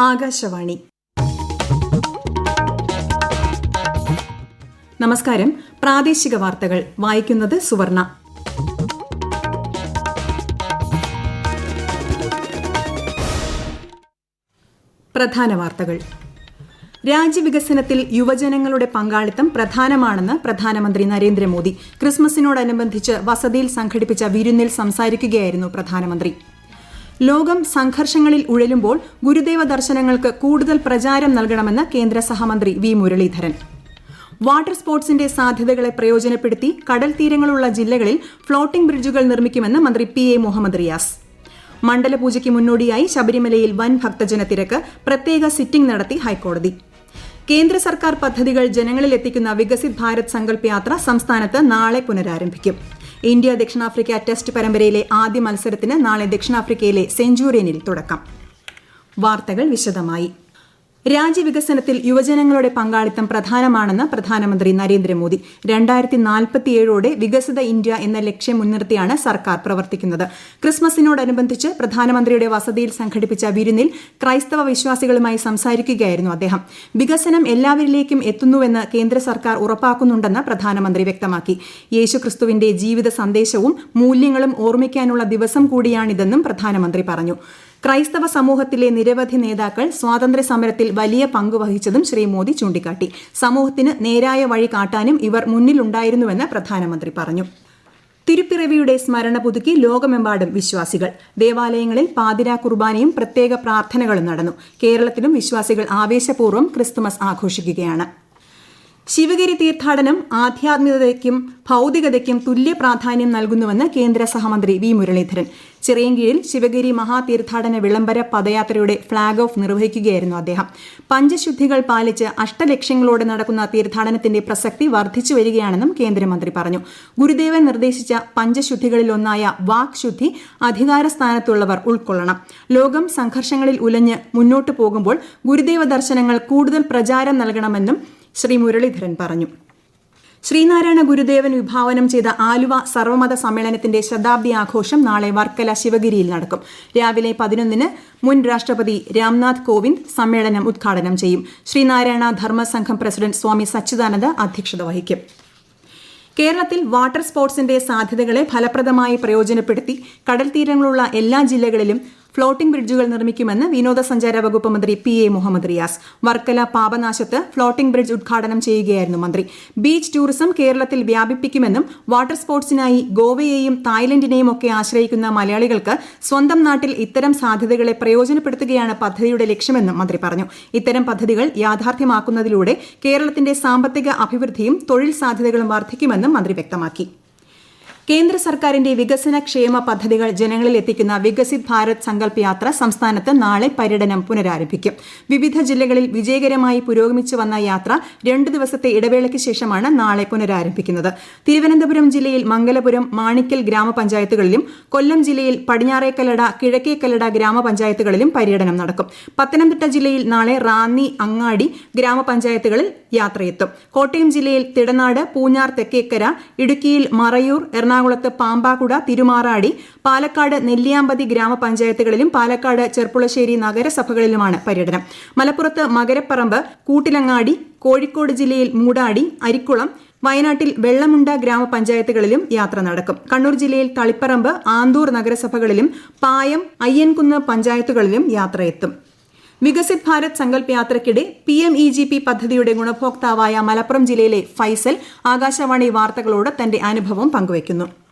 ആകാശവാണി. നമസ്കാരം. പ്രാദേശിക വാർത്തകൾ വായിക്കുന്നത് സുവർണ. പ്രധാന വാർത്തകൾ. രാജ്യവികസനത്തിൽ യുവജനങ്ങളുടെ പങ്കാളിത്തം പ്രധാനമാണെന്ന് പ്രധാനമന്ത്രി നരേന്ദ്രമോദി. ക്രിസ്മസിനോടനുബന്ധിച്ച് വസതിയിൽ സംഘടിപ്പിച്ച വിരുന്നിൽ സംസാരിക്കുകയായിരുന്നു പ്രധാനമന്ത്രി. ലോകം സംഘർഷങ്ങളിൽ ഉഴലുമ്പോൾ ഗുരുദേവ ദർശനങ്ങൾക്ക് കൂടുതൽ പ്രചാരം നൽകണമെന്ന് കേന്ദ്ര സഹമന്ത്രി വി മുരളീധരൻ. വാട്ടർ സ്പോർട്സിന്റെ സാധ്യതകളെ പ്രയോജനപ്പെടുത്തി കടൽ തീരങ്ങളുള്ള ജില്ലകളിൽ ഫ്ലോട്ടിംഗ് ബ്രിഡ്ജുകൾ നിർമ്മിക്കുമെന്ന് മന്ത്രി PA മുഹമ്മദ് റിയാസ്. മണ്ഡലപൂജയ്ക്ക് മുന്നോടിയായി ശബരിമലയിൽ വൻ ഭക്തജന തിരക്ക്. പ്രത്യേക സിറ്റിംഗ് നടത്തി ഹൈക്കോടതി. കേന്ദ്ര സർക്കാർ പദ്ധതികൾ ജനങ്ങളിൽ എത്തിക്കുന്ന വികസിത് ഭാരത് സങ്കല്പ് യാത്ര സംസ്ഥാനത്ത് നാളെ പുനരാരംഭിക്കും. ഇന്ത്യ ദക്ഷിണാഫ്രിക്ക ടെസ്റ്റ് പരമ്പരയിലെ ആദ്യ മത്സരത്തിന് നാളെ ദക്ഷിണാഫ്രിക്കയിലെ സെഞ്ചുറിയനിൽ തുടക്കം. വാർത്തകൾ വിശദമായി. രാജ്യവികസനത്തിൽ യുവജനങ്ങളുടെ പങ്കാളിത്തം പ്രധാനമാണെന്ന് പ്രധാനമന്ത്രി നരേന്ദ്രമോദി. 2047ഓടെ വികസിത ഇന്ത്യ എന്ന ലക്ഷ്യം മുൻനിർത്തിയാണ് സർക്കാർ പ്രവർത്തിക്കുന്നത്. ക്രിസ്മസിനോടനുബന്ധിച്ച് പ്രധാനമന്ത്രിയുടെ വസതിയിൽ സംഘടിപ്പിച്ച വിരുന്നിൽ ക്രൈസ്തവ വിശ്വാസികളുമായി സംസാരിക്കുകയായിരുന്നു അദ്ദേഹം. വികസനം എല്ലാവരിലേക്കും എത്തുന്നുവെന്ന് കേന്ദ്ര സർക്കാർ ഉറപ്പാക്കുന്നുണ്ടെന്ന് പ്രധാനമന്ത്രി വ്യക്തമാക്കി. യേശുക്രിസ്തുവിന്റെ ജീവിത സന്ദേശവും മൂല്യങ്ങളും ഓർമ്മിക്കാനുള്ള ദിവസം കൂടിയാണിതെന്നും പ്രധാനമന്ത്രി പറഞ്ഞു. ക്രൈസ്തവ സമൂഹത്തിലെ നിരവധി നേതാക്കൾ സ്വാതന്ത്ര്യ സമരത്തിൽ വലിയ പങ്കുവഹിച്ചതും ശ്രീ മോദി ചൂണ്ടിക്കാട്ടി. സമൂഹത്തിന് നേരായ വഴി കാട്ടാനും ഇവർ മുന്നിലുണ്ടായിരുന്നുവെന്ന് പ്രധാനമന്ത്രി പറഞ്ഞു. തിരുപ്പിറവിയുടെ സ്മരണ പുതുക്കി ലോകമെമ്പാടും വിശ്വാസികൾ. ദേവാലയങ്ങളിൽ പാതിരാ കുർബാനയും പ്രത്യേക പ്രാർത്ഥനകളും നടന്നു. കേരളത്തിലും വിശ്വാസികൾ ആവേശപൂർവ്വം ക്രിസ്തുമസ് ആഘോഷിക്കുകയാണ്. ശിവഗിരി തീർത്ഥാടനം ആധ്യാത്മികതയ്ക്കും ഭൌതികതയ്ക്കും തുല്യ പ്രാധാന്യം നൽകുന്നുവെന്ന് കേന്ദ്ര സഹമന്ത്രി വി മുരളീധരൻ. ചിറയൻകീഴിൽ ശിവഗിരി മഹാതീർത്ഥാടന വിളംബര പദയാത്രയുടെ ഫ്ളാഗ് ഓഫ് നിർവഹിക്കുകയായിരുന്നു അദ്ദേഹം. പഞ്ചശുദ്ധികൾ പാലിച്ച് അഷ്ടലക്ഷ്യങ്ങളോടെ നടക്കുന്ന തീർത്ഥാടനത്തിന്റെ പ്രസക്തി വർദ്ധിച്ചു വരികയാണെന്നും കേന്ദ്രമന്ത്രി പറഞ്ഞു. ഗുരുദേവൻ നിർദ്ദേശിച്ച പഞ്ചശുദ്ധികളിലൊന്നായ വാക് ശുദ്ധി അധികാരസ്ഥാനത്തുള്ളവർ ഉൾക്കൊള്ളണം. ലോകം സംഘർഷങ്ങളിൽ ഉലഞ്ഞ് മുന്നോട്ടു പോകുമ്പോൾ ഗുരുദേവ ദർശനങ്ങൾ കൂടുതൽ പ്രചാരം നൽകണമെന്നും ശ്രീ മുരളീധരൻ പറഞ്ഞു. ശ്രീനാരായണ ഗുരുദേവൻ വിഭാവനം ചെയ്ത ആലുവ സർവമത സമ്മേളനത്തിന്റെ ശതാബ്ദി ആഘോഷം നാളെ വർക്കല ശിവഗിരിയിൽ നടക്കും. രാവിലെ 11-ന് മുൻ രാഷ്ട്രപതി രാംനാഥ് കോവിന്ദ് സമ്മേളനം ഉദ്ഘാടനം ചെയ്യും. ശ്രീനാരായണ ധർമ്മസംഘം പ്രസിഡന്റ് സ്വാമി സച്ചിദാനന്ദ അധ്യക്ഷത വഹിക്കും. കേരളത്തിൽ വാട്ടർ സ്പോർട്സിന്റെ സാധ്യതകളെ ഫലപ്രദമായി പ്രയോജനപ്പെടുത്തി കടൽ തീരങ്ങളുള്ള എല്ലാ ജില്ലകളിലും ഫ്ലോട്ടിംഗ് ബ്രിഡ്ജുകൾ നിർമ്മിക്കുമെന്ന് വിനോദസഞ്ചാര വകുപ്പ് മന്ത്രി PA മുഹമ്മദ് റിയാസ്. വർക്കല പാപനാശത്ത് ഫ്ലോട്ടിംഗ് ബ്രിഡ്ജ് ഉദ്ഘാടനം ചെയ്യുകയായിരുന്നു മന്ത്രി. ബീച്ച് ടൂറിസം കേരളത്തിൽ വ്യാപിപ്പിക്കുമെന്നും വാട്ടർ സ്പോർട്സിനായി ഗോവയെയും തായ്ലൻഡിനെയും ഒക്കെ ആശ്രയിക്കുന്ന മലയാളികൾക്ക് സ്വന്തം നാട്ടിൽ ഇത്തരം സാധ്യതകളെ പ്രയോജനപ്പെടുത്തുകയാണ് പദ്ധതിയുടെ ലക്ഷ്യമെന്നും മന്ത്രി പറഞ്ഞു. ഇത്തരം പദ്ധതികൾ യാഥാർത്ഥ്യമാക്കുന്നതിലൂടെ കേരളത്തിന്റെ സാമ്പത്തിക അഭിവൃദ്ധിയും തൊഴിൽ സാധ്യതകളും വർദ്ധിക്കുമെന്നും മന്ത്രി വ്യക്തമാക്കി. കേന്ദ്ര സർക്കാരിന്റെ വികസന ക്ഷേമ പദ്ധതികൾ ജനങ്ങളിൽ എത്തിക്കുന്ന വികസിത് ഭാരത് സങ്കല്പ് യാത്ര സംസ്ഥാനത്ത് നാളെ പര്യടനം പുനരാരംഭിക്കും. വിവിധ ജില്ലകളിൽ വിജയകരമായി പുരോഗമിച്ചു വന്ന യാത്ര 2 ദിവസത്തെ ഇടവേളയ്ക്ക് ശേഷമാണ് നാളെ പുനരാരംഭിക്കുന്നത്. തിരുവനന്തപുരം ജില്ലയിൽ മംഗലപുരം, മാണിക്കൽ ഗ്രാമപഞ്ചായത്തുകളിലും കൊല്ലം ജില്ലയിൽ പടിഞ്ഞാറേക്കല്ലട, കിഴക്കേക്കല്ലട ഗ്രാമപഞ്ചായത്തുകളിലും പര്യടനം നടക്കും. പത്തനംതിട്ട ജില്ലയിൽ നാളെ റാന്നി, അങ്ങാടി ഗ്രാമപഞ്ചായത്തുകളിൽ യാത്രയെത്തും. കോട്ടയം ജില്ലയിൽ തിടനാട്, പൂഞ്ഞാർ തെക്കേക്കര, ഇടുക്കിയിൽ മറയൂർ, എറണാകുളത്ത് പാമ്പാക്കുട, തിരുമാറാടി, പാലക്കാട് നെല്ലിയാമ്പതി ഗ്രാമപഞ്ചായത്തുകളിലും പാലക്കാട് ചെർപ്പുളശ്ശേരി നഗരസഭകളിലുമാണ് പര്യടനം. മലപ്പുറത്ത് മകരപ്പറമ്പ്, കൂട്ടിലങ്ങാടി, കോഴിക്കോട് ജില്ലയിൽ മൂടാടി, അരിക്കുളം, വയനാട്ടിൽ വെള്ളമുണ്ട ഗ്രാമപഞ്ചായത്തുകളിലും യാത്ര നടക്കും. കണ്ണൂർ ജില്ലയിൽ തളിപ്പറമ്പ്, ആന്തൂർ നഗരസഭകളിലും പായം, അയ്യൻകുന്ന് പഞ്ചായത്തുകളിലും യാത്രയെത്തും. വികസിത് ഭാരത് സങ്കല്പ് യാത്രയ്ക്കിടെ PMEGP പദ്ധതിയുടെ ഗുണഭോക്താവായ മലപ്പുറം ജില്ലയിലെ ഫൈസൽ ആകാശവാണി വാർത്തകളോട് തന്റെ അനുഭവം പങ്കുവയ്ക്കുന്നു.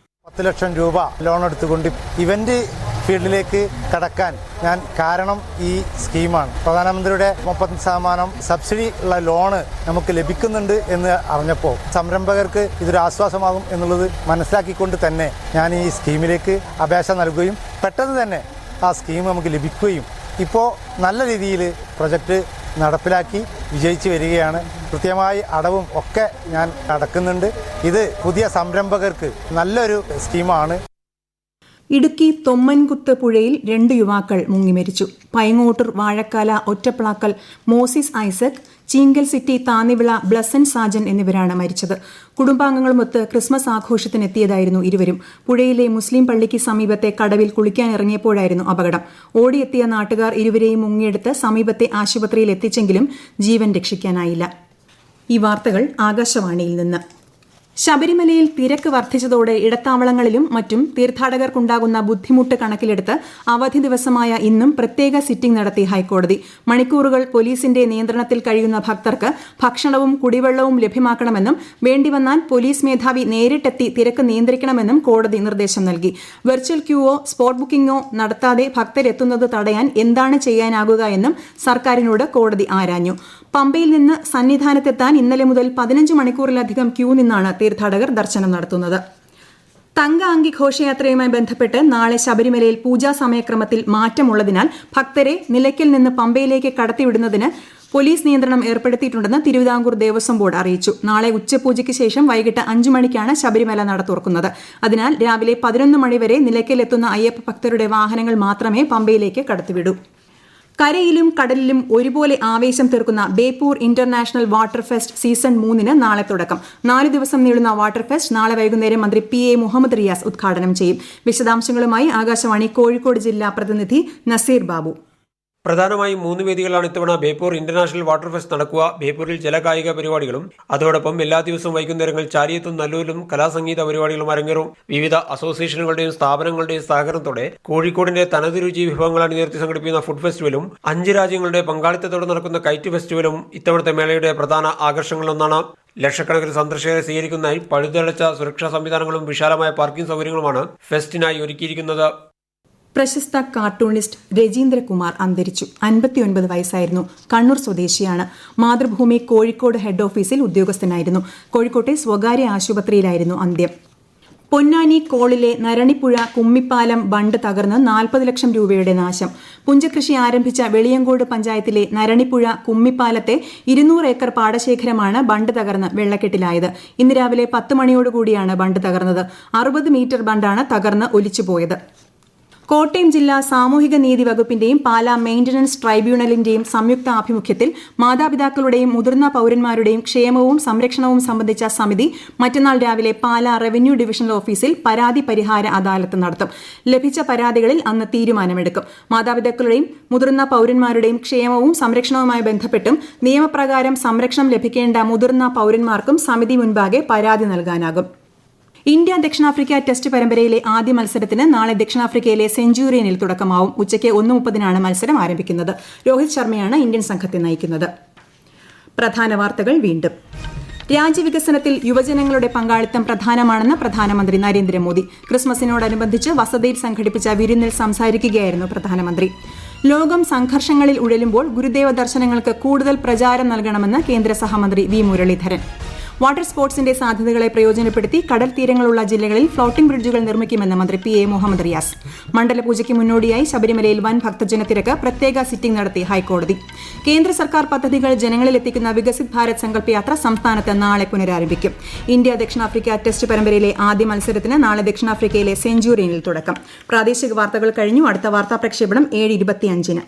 10 ലക്ഷം രൂപ ലോൺ എടുത്തുകൊണ്ട് ഇവന്റ് ഫീൽഡിലേക്ക് കടക്കാൻ ഞാൻ കാരണം ഈ സ്കീമാണ്. പ്രധാനമന്ത്രിയുടെ 30% സബ്സിഡി ഉള്ള ലോണ് നമുക്ക് ലഭിക്കുന്നുണ്ട് എന്ന് അറിഞ്ഞപ്പോൾ സംരംഭകർക്ക് ഇതൊരു ആശ്വാസമാകും എന്നുള്ളത് മനസ്സിലാക്കിക്കൊണ്ട് തന്നെ ഞാൻ ഈ സ്കീമിലേക്ക് അപേക്ഷ നൽകുകയും പെട്ടെന്ന് തന്നെ ആ സ്കീം നമുക്ക് ലഭിക്കുകയും ഇപ്പോൾ നല്ല രീതിയിൽ പ്രൊജക്റ്റ് നടപ്പിലാക്കി വിജയിച്ചു വരികയാണ്. കൃത്യമായി അടവും ഒക്കെ ഞാൻ നടക്കുന്നുണ്ട്. ഇത് പുതിയ സംരംഭകർക്ക് നല്ലൊരു സ്കീമാണ്. ഇടുക്കി തൊമ്മൻകുത്ത് പുഴയിൽ 2 യുവാക്കൾ മുങ്ങിമരിച്ചു. പൈങ്ങോട്ടൂർ വാഴക്കാല ഒറ്റപ്ലാക്കൽ മോസിസ് ഐസക്, ചീങ്കൽ സിറ്റി താന്നിവിള ബ്ലസൻ സാജൻ എന്നിവരാണ് മരിച്ചത്. കുടുംബാംഗങ്ങളുമൊത്ത് ക്രിസ്മസ് ആഘോഷത്തിനെത്തിയതായിരുന്നു ഇരുവരും. പുഴയിലെ മുസ്ലിം പള്ളിക്ക് സമീപത്തെ കടവിൽ കുളിക്കാനിറങ്ങിയപ്പോഴായിരുന്നു അപകടം. ഓടിയെത്തിയ നാട്ടുകാർ ഇരുവരെയും മുങ്ങിയെടുത്ത് സമീപത്തെ ആശുപത്രിയിൽ എത്തിച്ചെങ്കിലും ജീവൻ രക്ഷിക്കാനായില്ല. ഈ വാർത്തകൾ ആകാശവാണിയിൽ നിന്ന്. ശബരിമലയിൽ തിരക്ക് വർദ്ധിച്ചതോടെ ഇടത്താവളങ്ങളിലും മറ്റും തീർത്ഥാടകർക്കുണ്ടാകുന്ന ബുദ്ധിമുട്ട് കണക്കിലെടുത്ത് അവധി ദിവസമായ ഇന്നും പ്രത്യേക സിറ്റിംഗ് നടത്തി ഹൈക്കോടതി. മണിക്കൂറുകൾ പോലീസിന്റെ നിയന്ത്രണത്തിൽ കഴിയുന്ന ഭക്തർക്ക് ഭക്ഷണവും കുടിവെള്ളവും ലഭ്യമാക്കണമെന്നും വേണ്ടിവന്നാൽ പോലീസ് മേധാവി നേരിട്ടെത്തി തിരക്ക് നിയന്ത്രിക്കണമെന്നും കോടതി നിർദ്ദേശം നൽകി. വെർച്വൽ ക്യൂവോ സ്പോട്ട് ബുക്കിംഗോ നടത്താതെ ഭക്തരെത്തുന്നത് തടയാൻ എന്താണ് ചെയ്യാനാകുക എന്നും സർക്കാരിനോട് കോടതി ആരാഞ്ഞു. പമ്പയിൽ നിന്ന് സന്നിധാനത്തെത്താൻ ഇന്നലെ മുതൽ 15 മണിക്കൂറിലധികം ക്യൂ നിന്നാണ് തീർത്ഥാടകർ ദർശനം നടത്തുന്നത്. തങ്ക അങ്കി ഘോഷയാത്രയുമായി ബന്ധപ്പെട്ട് നാളെ ശബരിമലയിൽ പൂജാ സമയക്രമത്തിൽ മാറ്റമുള്ളതിനാൽ ഭക്തരെ നിലയ്ക്കൽ നിന്ന് പമ്പയിലേക്ക് കടത്തിവിടുന്നതിന് പോലീസ് നിയന്ത്രണം ഏർപ്പെടുത്തിയിട്ടുണ്ടെന്ന് തിരുവിതാംകൂർ ദേവസ്വം ബോർഡ് അറിയിച്ചു. നാളെ ഉച്ചപൂജയ്ക്ക് ശേഷം വൈകിട്ട് 5 മണിക്കാണ് ശബരിമല നട തുറക്കുന്നത്. അതിനാൽ രാവിലെ 11 മണിവരെ നിലയ്ക്കലെത്തുന്ന അയ്യപ്പ ഭക്തരുടെ വാഹനങ്ങൾ മാത്രമേ പമ്പയിലേക്ക് കടത്തിവിടൂ. കരയിലും കടലിലും ഒരുപോലെ ആവേശം തീർക്കുന്ന Beypore international water fest season 3 നാളെ തുടക്കം. 4 ദിവസം നീളുന്ന വാട്ടർ ഫെസ്റ്റ് നാളെ വൈകുന്നേരം മന്ത്രി PA മുഹമ്മദ് റിയാസ് ഉദ്ഘാടനം ചെയ്യും. വിശദാംശങ്ങളുമായി ആകാശവാണി കോഴിക്കോട് ജില്ലാ പ്രതിനിധി നസീർ ബാബു. പ്രധാനമായും 3 വേദികളാണ് ഇത്തവണ ബേപ്പൂർ ഇന്റർനാഷണൽ വാട്ടർ ഫെസ്റ്റ് നടക്കുക. ബേപ്പൂരിൽ ജലകായിക പരിപാടികളും അതോടൊപ്പം എല്ലാ ദിവസവും വൈകുന്നേരങ്ങളിൽ ചാരിയത്തും നല്ലൂരിലും കലാസംഗീത പരിപാടികളും അരങ്ങേറും. വിവിധ അസോസിയേഷനുകളുടെയും സ്ഥാപനങ്ങളുടെയും സഹകരണത്തോടെ കോഴിക്കോടിന്റെ തനത് രുചി വിഭവങ്ങൾ അണിനിരത്തി സംഘടിപ്പിക്കുന്ന ഫുഡ് ഫെസ്റ്റിവലും 5 രാജ്യങ്ങളുടെ പങ്കാളിത്തത്തോടെ നടക്കുന്ന കൈറ്റ് ഫെസ്റ്റിവലും ഇത്തവണത്തെ മേളയുടെ പ്രധാന ആകർഷണങ്ങളൊന്നാണ്. ലക്ഷക്കണക്കിന് സന്ദർശകരെ സ്വീകരിക്കുന്നതിനായി പഴുതടച്ച സുരക്ഷാ സംവിധാനങ്ങളും വിശാലമായ പാർക്കിംഗ് സൗകര്യങ്ങളുമാണ് ഫെസ്റ്റിനായി ഒരുക്കിയിരിക്കുന്നത്. പ്രശസ്ത കാർട്ടൂണിസ്റ്റ് രജീന്ദ്രകുമാർ അന്തരിച്ചു. 59 വയസ്സായിരുന്നു. കണ്ണൂർ സ്വദേശിയാണ്. മാതൃഭൂമി കോഴിക്കോട് ഹെഡ് ഓഫീസിൽ ഉദ്യോഗസ്ഥനായിരുന്നു. കോഴിക്കോട്ടെ സ്വകാര്യ ആശുപത്രിയിലായിരുന്നു അന്ത്യം. പൊന്നാനി കോളിലെ നരണിപ്പുഴ കുമ്മിപ്പാലം ബണ്ട് തകർന്ന് 40 ലക്ഷം രൂപയുടെ നാശം. പുഞ്ചകൃഷി ആരംഭിച്ച വെളിയങ്കോട് പഞ്ചായത്തിലെ നരണിപ്പുഴ കുമ്മിപ്പാലത്തെ 200 ഏക്കർ പാടശേഖരമാണ് ബണ്ട് തകർന്ന് വെള്ളക്കെട്ടിലായത്. ഇന്ന് രാവിലെ 10 മണിയോടുകൂടിയാണ് ബണ്ട് തകർന്നത്. 60 മീറ്റർ ബണ്ടാണ് തകർന്ന് ഒലിച്ചുപോയത്. കോട്ടയം ജില്ലാ സാമൂഹിക നീതി വകുപ്പിന്റെയും പാലാ മെയിന്റനൻസ് ട്രൈബ്യൂണലിന്റെയും സംയുക്ത ആഭിമുഖ്യത്തിൽ മാതാപിതാക്കളുടെയും മുതിർന്ന പൌരന്മാരുടെയും ക്ഷേമവും സംരക്ഷണവും സംബന്ധിച്ച സമിതി മറ്റന്നാൾ രാവിലെ പാലാ റവന്യൂ ഡിവിഷണൽ ഓഫീസിൽ പരാതി പരിഹാര അദാലത്ത് നടത്തും. ലഭിച്ച പരാതികളിൽ അന്ന് തീരുമാനമെടുക്കും. മാതാപിതാക്കളുടെയും മുതിർന്ന പൌരന്മാരുടെയും ക്ഷേമവും സംരക്ഷണവുമായി ബന്ധപ്പെട്ടും നിയമപ്രകാരം സംരക്ഷണം ലഭിക്കേണ്ട മുതിർന്ന പൌരന്മാർക്കും സമിതി മുൻപാകെ പരാതി നൽകാനാകും. ഇന്ത്യ ദക്ഷിണാഫ്രിക്ക ടെസ്റ്റ് പരമ്പരയിലെ ആദ്യ മത്സരത്തിന് നാളെ ദക്ഷിണാഫ്രിക്കയിലെ സെഞ്ചുറിയനിൽ തുടക്കമാവും. ഉച്ചയ്ക്ക് 1:30 മത്സരം ആരംഭിക്കുന്നത്. രോഹിത് ശർമ്മയാണ് ഇന്ത്യൻ സംഘത്തെ നയിക്കുന്നത്. പ്രധാന വാർത്തകൾ വീണ്ടും. രാജ്യവികസനത്തിൽ യുവജനങ്ങളുടെ പങ്കാളിത്തം പ്രധാനമാണെന്ന് പ്രധാനമന്ത്രി നരേന്ദ്രമോദി. ക്രിസ്മസിനോടനുബന്ധിച്ച് വസതിയിൽ സംഘടിപ്പിച്ച വിരുന്നിൽ സംസാരിക്കുകയായിരുന്നു പ്രധാനമന്ത്രി. ലോകം സംഘർഷങ്ങളിൽ ഉഴലുമ്പോൾ ഗുരുദേവ ദർശനങ്ങൾക്ക് കൂടുതൽ പ്രചാരം നൽകണമെന്ന് കേന്ദ്ര സഹമന്ത്രി വി മുരളീധരൻ. വാട്ടർ സ്പോർട്സിന്റെ സാധ്യതകളെ പ്രയോജനപ്പെടുത്തി കടൽ തീരങ്ങളുള്ള ജില്ലകളിൽ ഫ്ലോട്ടിംഗ് ബ്രിഡ്ജുകൾ നിർമ്മിക്കുമെന്ന് മന്ത്രി PA മുഹമ്മദ് റിയാസ്. മണ്ഡലപൂജയ്ക്ക് മുന്നോടിയായി ശബരിമലയിൽ വൻ ഭക്തജന തിരക്ക്. പ്രത്യേക സിറ്റിംഗ് നടത്തി ഹൈക്കോടതി. കേന്ദ്ര സർക്കാർ പദ്ധതികൾ ജനങ്ങളിലെത്തിക്കുന്ന വികസിത് ഭാരത് സങ്കല്പ് യാത്ര സംസ്ഥാനത്ത് നാളെ പുനരാരംഭിക്കും. ഇന്ത്യ ദക്ഷിണാഫ്രിക്ക ടെസ്റ്റ് പരമ്പരയിലെ ആദ്യ മത്സരത്തിന് നാളെ ദക്ഷിണാഫ്രിക്കയിലെ സെഞ്ചുറിയനിൽ തുടക്കം. പ്രാദേശിക വാർത്തകൾ കഴിഞ്ഞു. അടുത്ത വാർത്താ പ്രക്ഷേപണം 7:25.